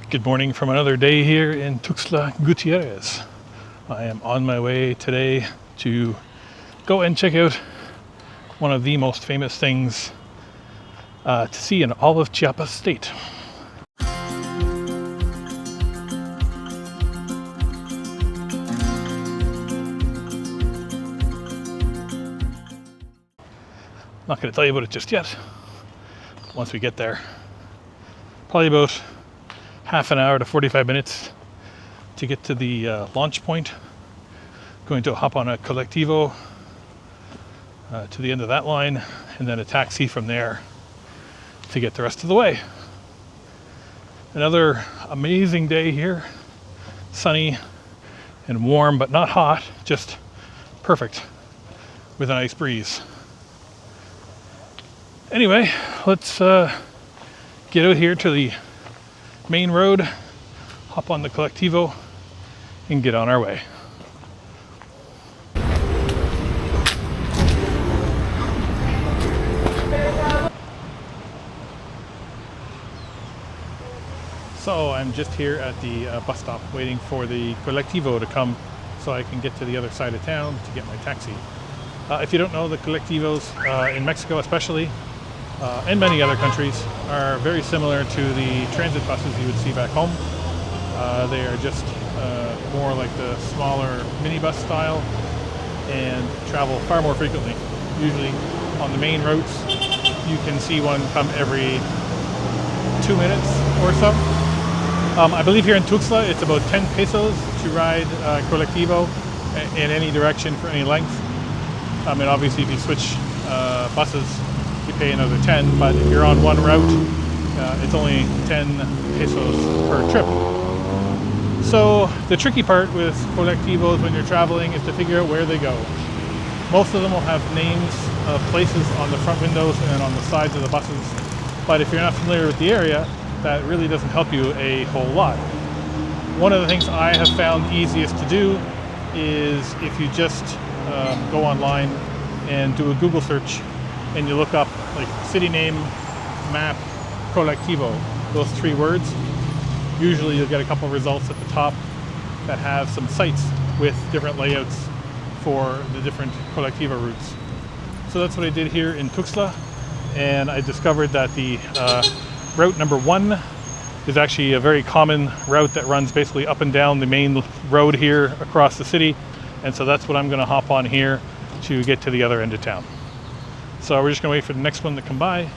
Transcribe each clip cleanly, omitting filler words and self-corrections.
Good morning from another day here in Tuxtla Gutierrez. I am on my way today to go and check out one of the most famous things to see in all of Chiapas state. Not going to tell you about it just yet. Once we get there, probably about half an hour to 45 minutes to get to the launch point. Going to hop on a Colectivo to the end of that line, and then a taxi from there to get the rest of the way. Another amazing day here. Sunny and warm, but not hot, just perfect with a nice breeze. Anyway, let's get out here to the main road, hop on the Colectivo, and get on our way. So I'm just here at the bus stop waiting for the Colectivo to come so I can get to the other side of town to get my taxi. If you don't know, the Colectivos in Mexico especially, and many other countries, are very similar to the transit buses you would see back home. They are just more like the smaller minibus style and travel far more frequently. Usually on the main routes, you can see one come every 2 minutes or so. I believe here in Tuxtla, it's about 10 pesos to ride Colectivo in any direction for any length. And obviously if you switch buses, you pay another 10, but if you're on one route, it's only 10 pesos per trip. So the tricky part with Colectivos when you're traveling is to figure out where they go. Most of them will have names of places on the front windows and on the sides of the buses, but if you're not familiar with the area, that really doesn't help you a whole lot. One of the things I have found easiest to do is if you just go online and do a Google search and you look up like city name, map, Colectivo, those three words, usually you'll get a couple results at the top that have some sites with different layouts for the different Colectivo routes. So that's what I did here in Tuxtla, and I discovered that the route number 1 is actually a very common route that runs basically up and down the main road here across the city, and so that's what I'm going to hop on here to get to the other end of town. So we're just going to wait for the next one to come by.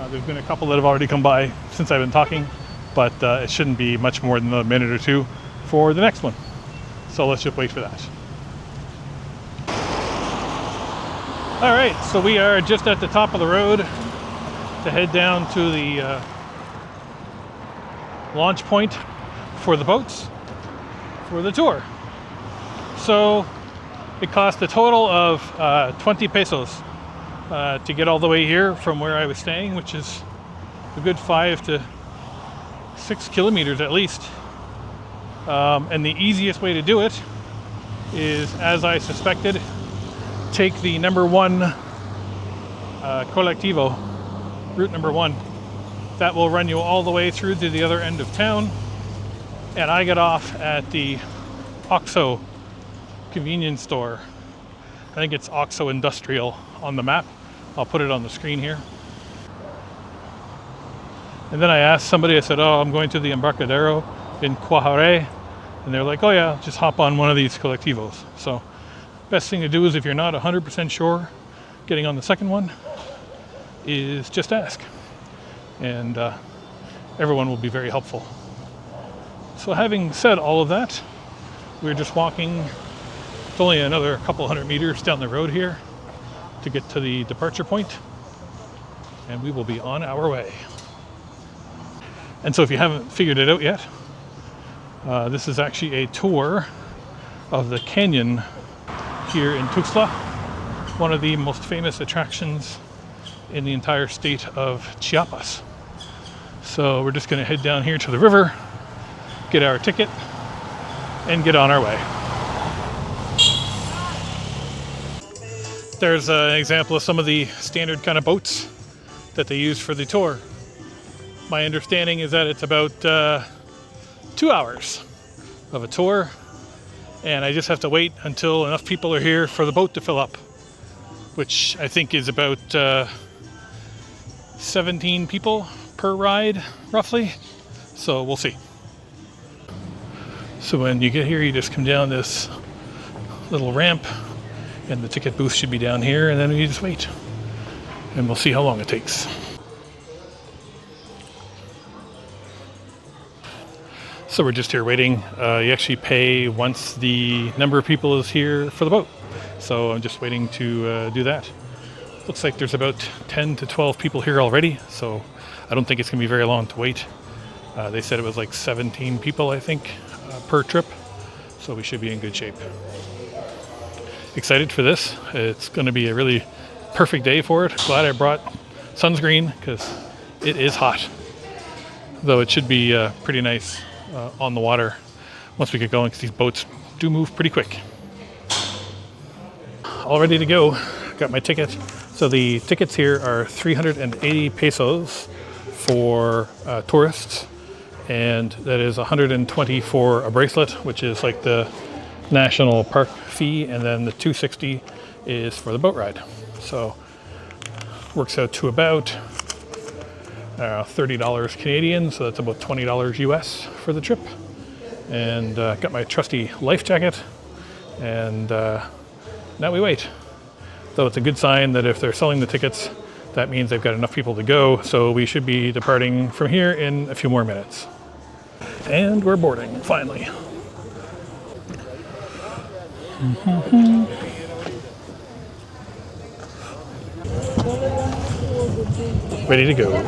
There's been a couple that have already come by since I've been talking, but it shouldn't be much more than a minute or two for the next one. So let's just wait for that. All right, so we are just at the top of the road to head down to the launch point for the boats for the tour. So it cost a total of 20 pesos to get all the way here from where I was staying, which is a good 5 to 6 kilometers at least. And the easiest way to do it is, as I suspected, take the number 1 Colectivo, route number 1. That will run you all the way through to the other end of town. And I get off at the OXXO convenience store. I think it's OXXO Industrial on the map. I'll put it on the screen here. And then I asked somebody, I said, oh, I'm going to the Embarcadero in Cuajare. And they're like, oh yeah, just hop on one of these Colectivos. So best thing to do is, if you're not 100% sure getting on the second one, is just ask. And everyone will be very helpful. So having said all of that, we're just walking. It's only another couple hundred meters down the road here to get to the departure point, and we will be on our way. And so if you haven't figured it out yet, this is actually a tour of the canyon here in Tuxtla, one of the most famous attractions in the entire state of Chiapas. So we're just going to head down here to the river, get our ticket, and get on our way. There's an example of some of the standard kind of boats that they use for the tour. My understanding is that it's about 2 hours of a tour, and I just have to wait until enough people are here for the boat to fill up, which I think is about 17 people per ride, roughly. So we'll see. So when you get here, you just come down this little ramp, and the ticket booth should be down here, and then you just wait. And we'll see how long it takes. So we're just here waiting. You actually pay once the number of people is here for the boat. So I'm just waiting to do that. Looks like there's about 10 to 12 people here already, so I don't think it's going to be very long to wait. They said it was like 17 people, I think, per trip, so we should be in good shape. Excited for this. It's going to be a really perfect day for it. Glad I brought sunscreen because it is hot, though it should be pretty nice on the water once we get going, because these boats do move pretty quick. All ready to go. Got my ticket. So the tickets here are 380 pesos for tourists, and that is 120 for a bracelet, which is like the national park fee, and then the 260 is for the boat ride. So works out to about $30 Canadian, so that's about $20 US for the trip. And got my trusty life jacket, and now we wait. Though it's a good sign that if they're selling the tickets, that means they've got enough people to go, so we should be departing from here in a few more minutes. And we're boarding, finally. Ready to go.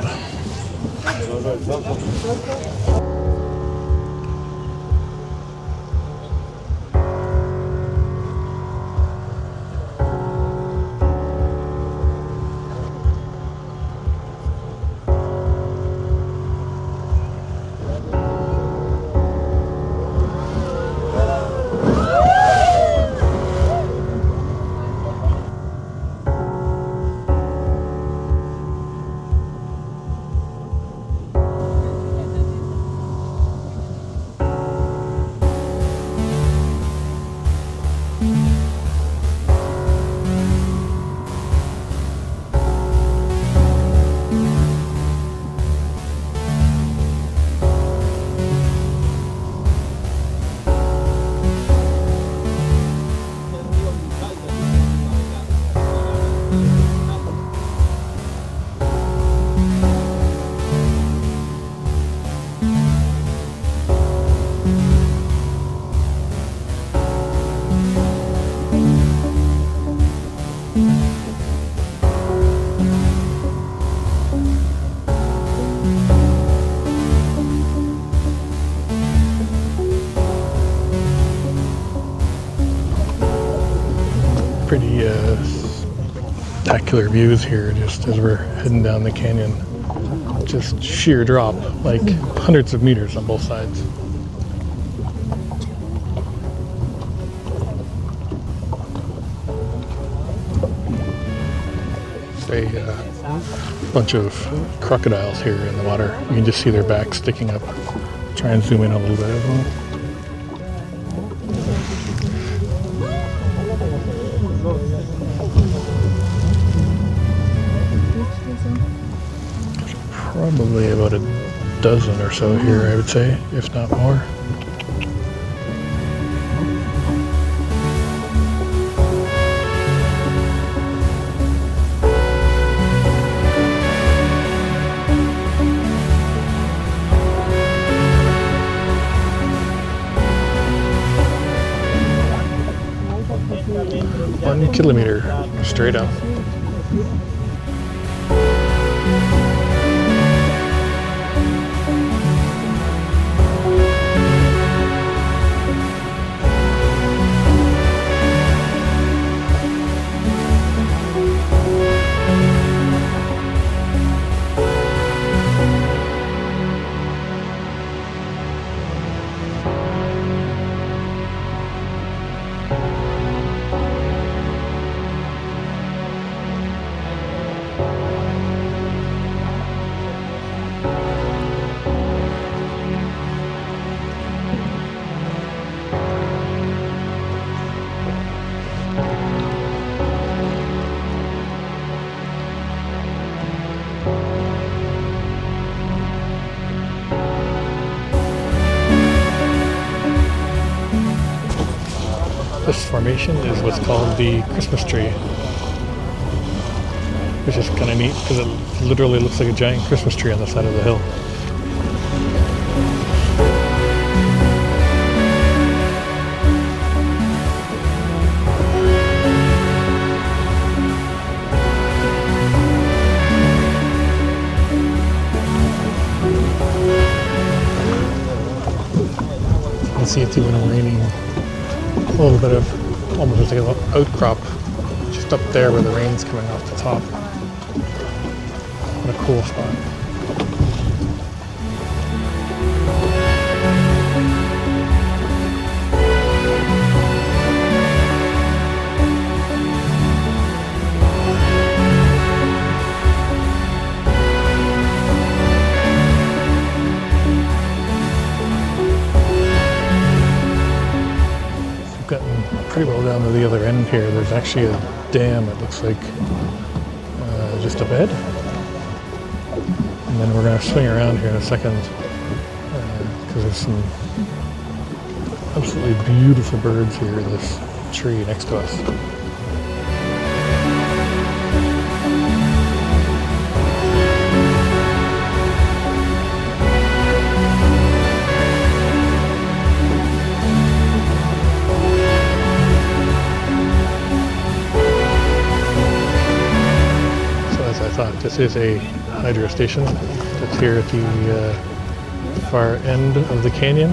Pretty spectacular views here just as we're heading down the canyon. Just sheer drop, like hundreds of meters on both sides. A bunch of crocodiles here in the water. You can just see their backs sticking up. Try and zoom in a little bit as well. Probably about a dozen or so here, I would say, if not more. One kilometer straight up. This formation is what's called the Christmas tree, which is kind of neat because it literally looks like a giant Christmas tree on the side of the hill. You can see it's even raining. A little bit of almost like a little outcrop just up there where the rain's coming off the top. What a cool spot. Gotten pretty well down to the other end here. There's actually a dam, it looks like, just ahead. And then we're going to swing around here in a second because there's some absolutely beautiful birds here in this tree next to us. This is a hydro station that's here at the far end of the canyon.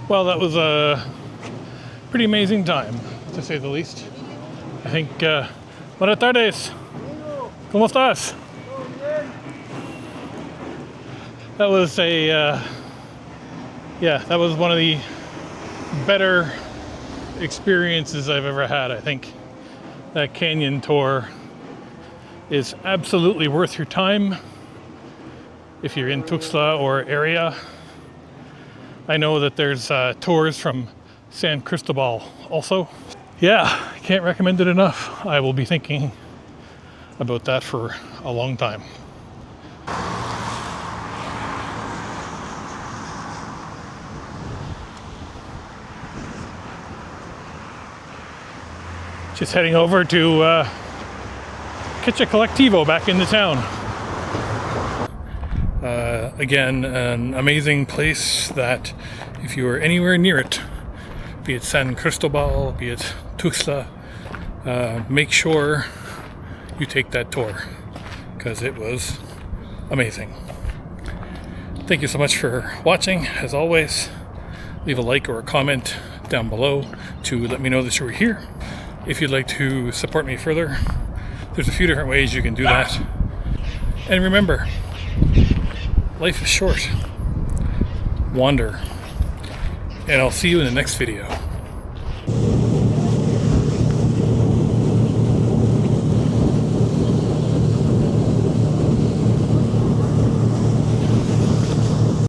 Well, that was a pretty amazing time, to say the least. I think, buenas tardes. ¿Cómo estás? That was that was one of the better experiences I've ever had. I think that canyon tour is absolutely worth your time if you're in Tuxtla or area. I know that there's tours from San Cristobal also. Yeah, I can't recommend it enough. I will be thinking about that for a long time. Just heading over to catch a Colectivo back into town. Again, an amazing place that if you are anywhere near it, be it San Cristobal, be it Tuxtla, make sure you take that tour because it was amazing. Thank you so much for watching. As always, leave a like or a comment down below to let me know that you were here. If you'd like to support me further, there's a few different ways you can do that. And remember, life is short. Wander. And I'll see you in the next video.